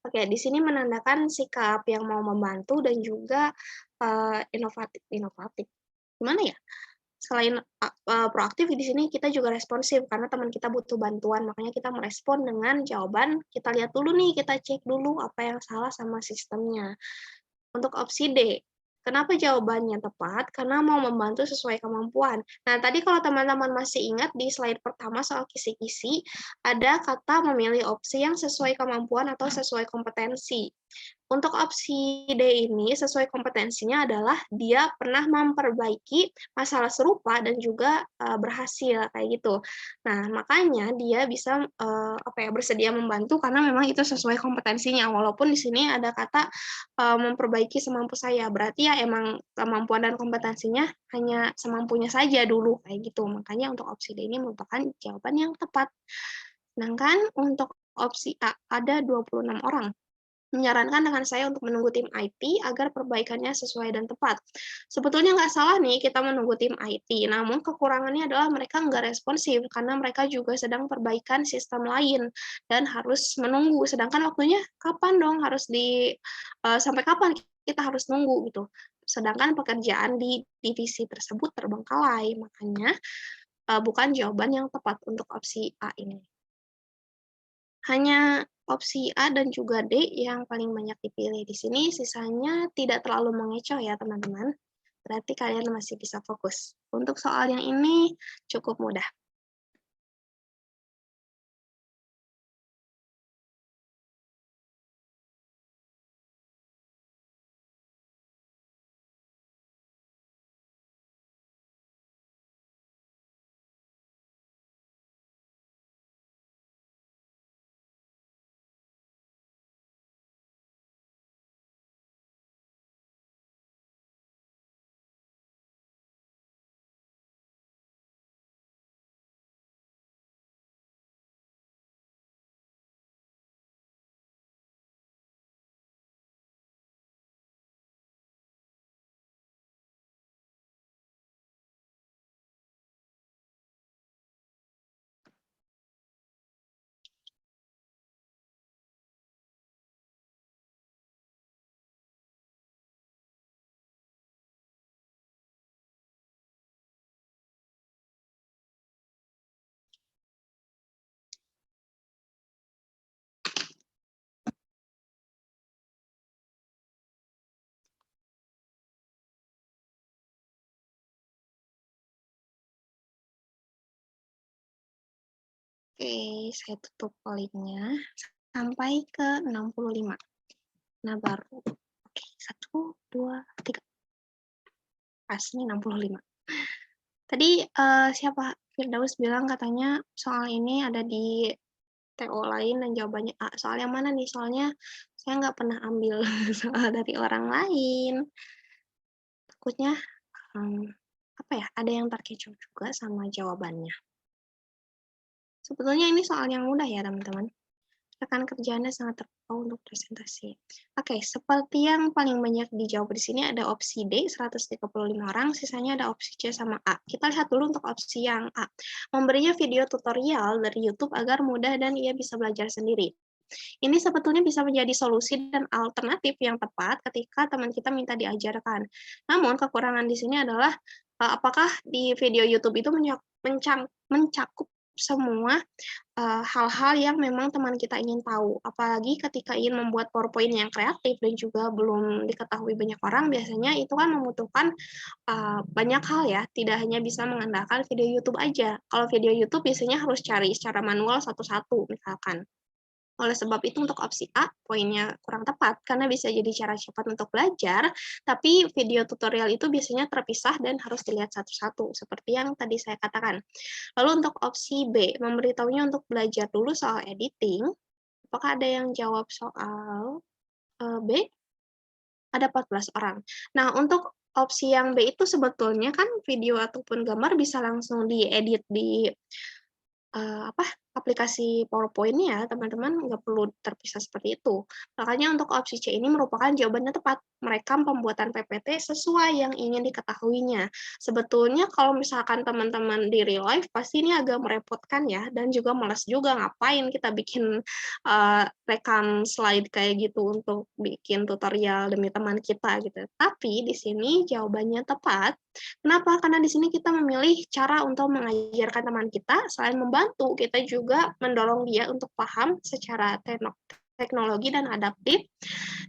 Oke, di sini menandakan sikap yang mau membantu dan juga inovatif. Inovatif. Gimana ya? Selain proaktif di sini kita juga responsif karena teman kita butuh bantuan, makanya kita merespon dengan jawaban, kita lihat dulu nih, kita cek dulu apa yang salah sama sistemnya. Untuk opsi D, kenapa jawabannya tepat? Karena mau membantu sesuai kemampuan. Nah, tadi kalau teman-teman masih ingat di slide pertama soal kisi-kisi, ada kata memilih opsi yang sesuai kemampuan atau sesuai kompetensi. Untuk opsi D ini sesuai kompetensinya adalah dia pernah memperbaiki masalah serupa dan juga berhasil kayak gitu. Nah, makanya dia bisa bersedia membantu karena memang itu sesuai kompetensinya. Walaupun di sini ada kata memperbaiki semampu saya, berarti ya emang kemampuan dan kompetensinya hanya semampunya saja dulu kayak gitu. Makanya untuk opsi D ini merupakan jawaban yang tepat. Sedangkan untuk opsi A ada 26 orang menyarankan rekan saya untuk menunggu tim IT agar perbaikannya sesuai dan tepat. Sebetulnya nggak salah nih kita menunggu tim IT, namun kekurangannya adalah mereka nggak responsif karena mereka juga sedang perbaikan sistem lain dan harus menunggu. Sedangkan waktunya kapan dong harus sampai kapan kita harus nunggu gitu. Sedangkan pekerjaan di divisi tersebut terbengkalai, makanya bukan jawaban yang tepat untuk opsi A ini. Hanya opsi A dan juga D yang paling banyak dipilih di sini, sisanya tidak terlalu mengecoh ya teman-teman. Berarti kalian masih bisa fokus. Untuk soal yang ini cukup mudah. Oke, saya tutup pollingnya sampai ke 65. Nah, baru. Oke, 1, 2, 3. Pas nih 65. Tadi siapa? Firdaus bilang katanya soal ini ada di TO lain dan jawabannya A. Soal yang mana nih? Soalnya saya nggak pernah ambil soal dari orang lain. Takutnya apa ya? Ada yang terkecoh juga sama jawabannya. Sebetulnya ini soal yang mudah ya teman-teman. Rekan kerja Anda sangat terbuka untuk presentasi. Oke, seperti yang paling banyak dijawab di sini ada opsi D, 135 orang, sisanya ada opsi C sama A. Kita lihat dulu untuk opsi yang A. Memberinya video tutorial dari YouTube agar mudah dan ia bisa belajar sendiri. Ini sebetulnya bisa menjadi solusi dan alternatif yang tepat ketika teman kita minta diajarkan. Namun, kekurangan di sini adalah apakah di video YouTube itu mencakup semua hal-hal yang memang teman kita ingin tahu. Apalagi ketika ingin membuat PowerPoint yang kreatif dan juga belum diketahui banyak orang, biasanya itu kan membutuhkan banyak hal ya, tidak hanya bisa mengandalkan video YouTube aja. Kalau video YouTube biasanya harus cari secara manual satu-satu misalkan. Oleh sebab itu untuk opsi A, poinnya kurang tepat, karena bisa jadi cara cepat untuk belajar, tapi video tutorial itu biasanya terpisah dan harus dilihat satu-satu, seperti yang tadi saya katakan. Lalu untuk opsi B, memberitahunya untuk belajar dulu soal editing. Apakah ada yang jawab soal B? Ada 14 orang. Nah, untuk opsi yang B itu sebetulnya kan video ataupun gambar bisa langsung diedit di aplikasi PowerPoint ya, teman-teman nggak perlu terpisah seperti itu. Makanya untuk opsi C ini merupakan jawabannya tepat, merekam pembuatan PPT sesuai yang ingin diketahuinya. Sebetulnya kalau misalkan teman-teman di real life, pasti ini agak merepotkan ya, dan juga malas juga ngapain kita bikin rekam slide kayak gitu untuk bikin tutorial demi teman kita gitu. Tapi di sini jawabannya tepat. Kenapa? Karena di sini kita memilih cara untuk mengajarkan teman kita, selain membantu, kita juga mendorong dia untuk paham secara teknologi dan adaptif,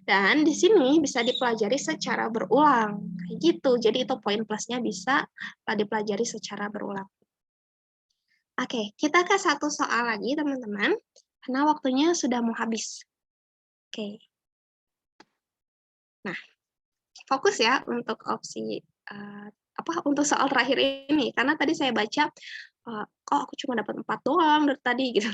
dan di sini bisa dipelajari secara berulang, kayak gitu. Jadi itu poin plusnya bisa dipelajari secara berulang. Oke, kita ke satu soal lagi, teman-teman, karena waktunya sudah mau habis. Oke. Nah, fokus ya untuk opsi untuk soal terakhir ini, karena tadi saya baca kok aku cuma dapat 4 doang dari tadi gitu.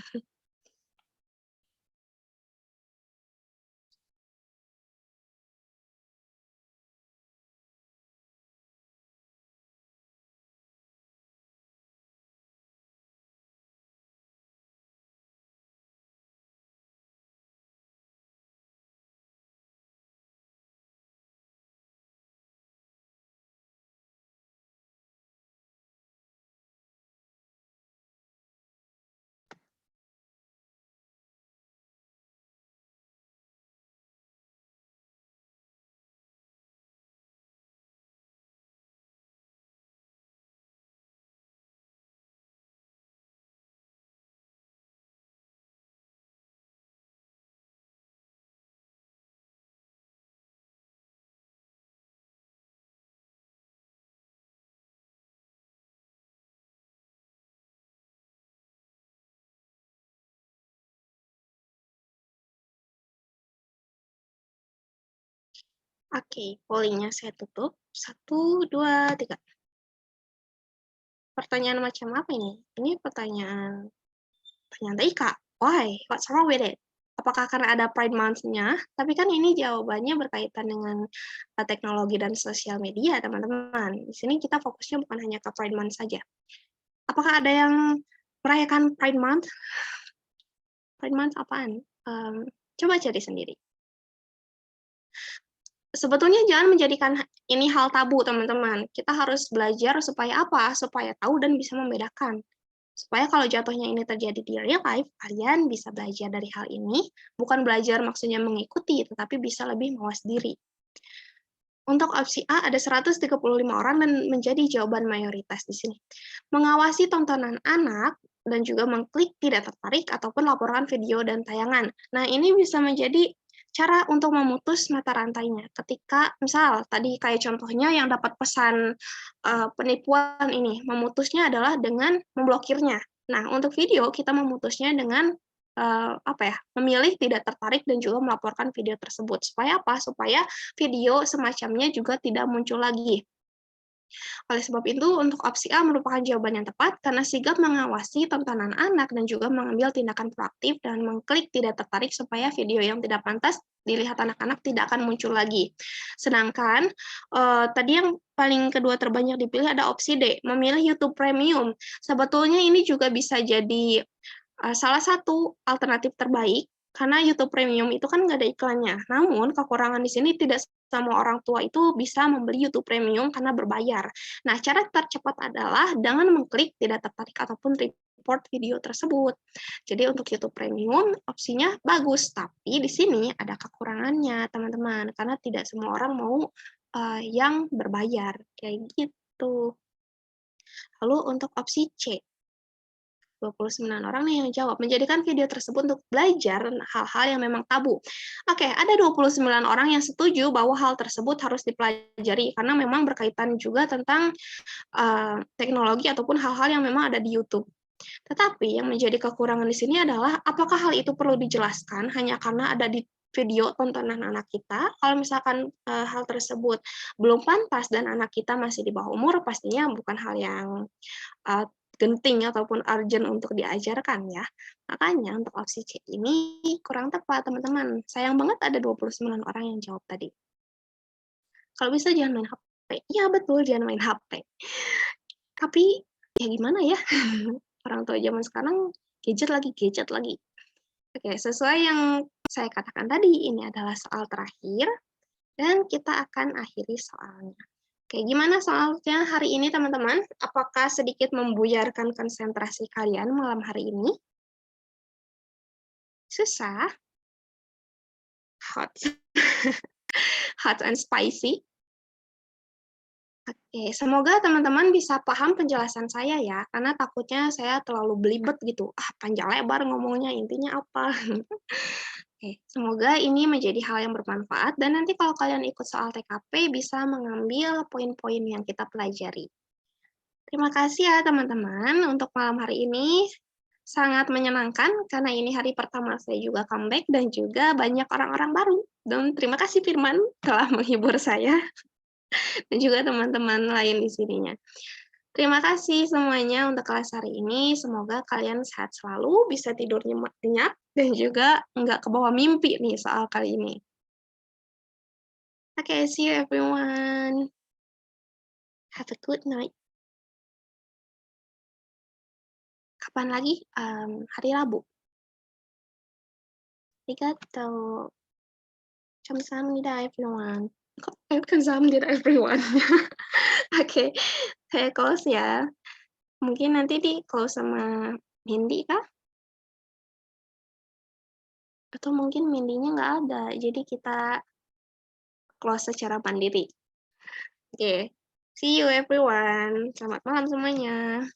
Oke, pollingnya saya tutup. 1, 2, 3. Pertanyaan macam apa ini? Ini pertanyaan TIK. Why? What's wrong with it? Apakah karena ada Pride Month-nya? Tapi kan ini jawabannya berkaitan dengan teknologi dan sosial media, teman-teman. Di sini kita fokusnya bukan hanya ke Pride Month saja. Apakah ada yang merayakan Pride Month? Pride Month apaan? Coba cari sendiri. Sebetulnya jangan menjadikan ini hal tabu, teman-teman. Kita harus belajar supaya apa? Supaya tahu dan bisa membedakan. Supaya kalau jatuhnya ini terjadi di real life, kalian bisa belajar dari hal ini, bukan belajar maksudnya mengikuti, tetapi bisa lebih mawas diri. Untuk opsi A ada 135 orang dan menjadi jawaban mayoritas di sini. Mengawasi tontonan anak dan juga mengklik tidak tertarik ataupun laporan video dan tayangan. Nah, ini bisa menjadi cara untuk memutus mata rantainya. Ketika misal tadi kayak contohnya yang dapat pesan penipuan ini, memutusnya adalah dengan memblokirnya. Nah, untuk video kita memutusnya dengan, memilih tidak tertarik dan juga melaporkan video tersebut. Supaya apa? Supaya video semacamnya juga tidak muncul lagi. Oleh sebab itu, untuk opsi A merupakan jawaban yang tepat karena sigap mengawasi tontonan anak dan juga mengambil tindakan proaktif dan mengklik tidak tertarik supaya video yang tidak pantas dilihat anak-anak tidak akan muncul lagi. Sedangkan tadi yang paling kedua terbanyak dipilih ada opsi D, memilih YouTube Premium. Sebetulnya ini juga bisa jadi salah satu alternatif terbaik karena YouTube Premium itu kan nggak ada iklannya. Namun kekurangan di sini tidak semua orang tua itu bisa membeli YouTube Premium karena berbayar. Nah, cara tercepat adalah dengan mengklik tidak tertarik ataupun report video tersebut. Jadi untuk YouTube Premium opsinya bagus, tapi di sini ada kekurangannya, teman-teman, karena tidak semua orang mau yang berbayar, kayak gitu. Lalu untuk opsi C, 29 orang nih yang jawab, menjadikan video tersebut untuk belajar hal-hal yang memang tabu. Oke, ada 29 orang yang setuju bahwa hal tersebut harus dipelajari karena memang berkaitan juga tentang teknologi ataupun hal-hal yang memang ada di YouTube. Tetapi yang menjadi kekurangan di sini adalah apakah hal itu perlu dijelaskan hanya karena ada di video tontonan anak kita? Kalau misalkan hal tersebut belum pantas dan anak kita masih di bawah umur, pastinya bukan hal yang genting ataupun urgent untuk diajarkan ya. Makanya untuk opsi C ini kurang tepat, teman-teman. Sayang banget ada 29 orang yang jawab tadi. Kalau bisa jangan main HP. Iya betul, jangan main HP. Tapi ya gimana ya? Orang tua zaman sekarang gadget lagi. Oke, sesuai yang saya katakan tadi, ini adalah soal terakhir dan kita akan akhiri soalnya. Oke, gimana soalnya hari ini teman-teman? Apakah sedikit membuyarkan konsentrasi kalian malam hari ini? Susah? Hot? Hot and spicy? Oke, semoga teman-teman bisa paham penjelasan saya ya, karena takutnya saya terlalu belibet gitu. Panjang lebar ngomongnya, intinya apa? Oke, semoga ini menjadi hal yang bermanfaat dan nanti kalau kalian ikut soal TKP bisa mengambil poin-poin yang kita pelajari. Terima kasih ya teman-teman untuk malam hari ini. Sangat menyenangkan karena ini hari pertama saya juga comeback dan juga banyak orang-orang baru. Dan terima kasih Firman telah menghibur saya dan juga teman-teman lain di sininya. Terima kasih semuanya untuk kelas hari ini. Semoga kalian sehat selalu, bisa tidur nyenyak, dan juga nggak kebawa mimpi nih soal kali ini. Oke, see you everyone. Have a good night. Kapan lagi? Hari Rabu. Arigato. 감사합니다, everyone. 감사합니다, everyone. Oke, saya close ya. Mungkin nanti di close sama Mindy kah? Atau mungkin Mindy-nya nggak ada, jadi kita close secara mandiri. Oke, see you everyone. Selamat malam semuanya.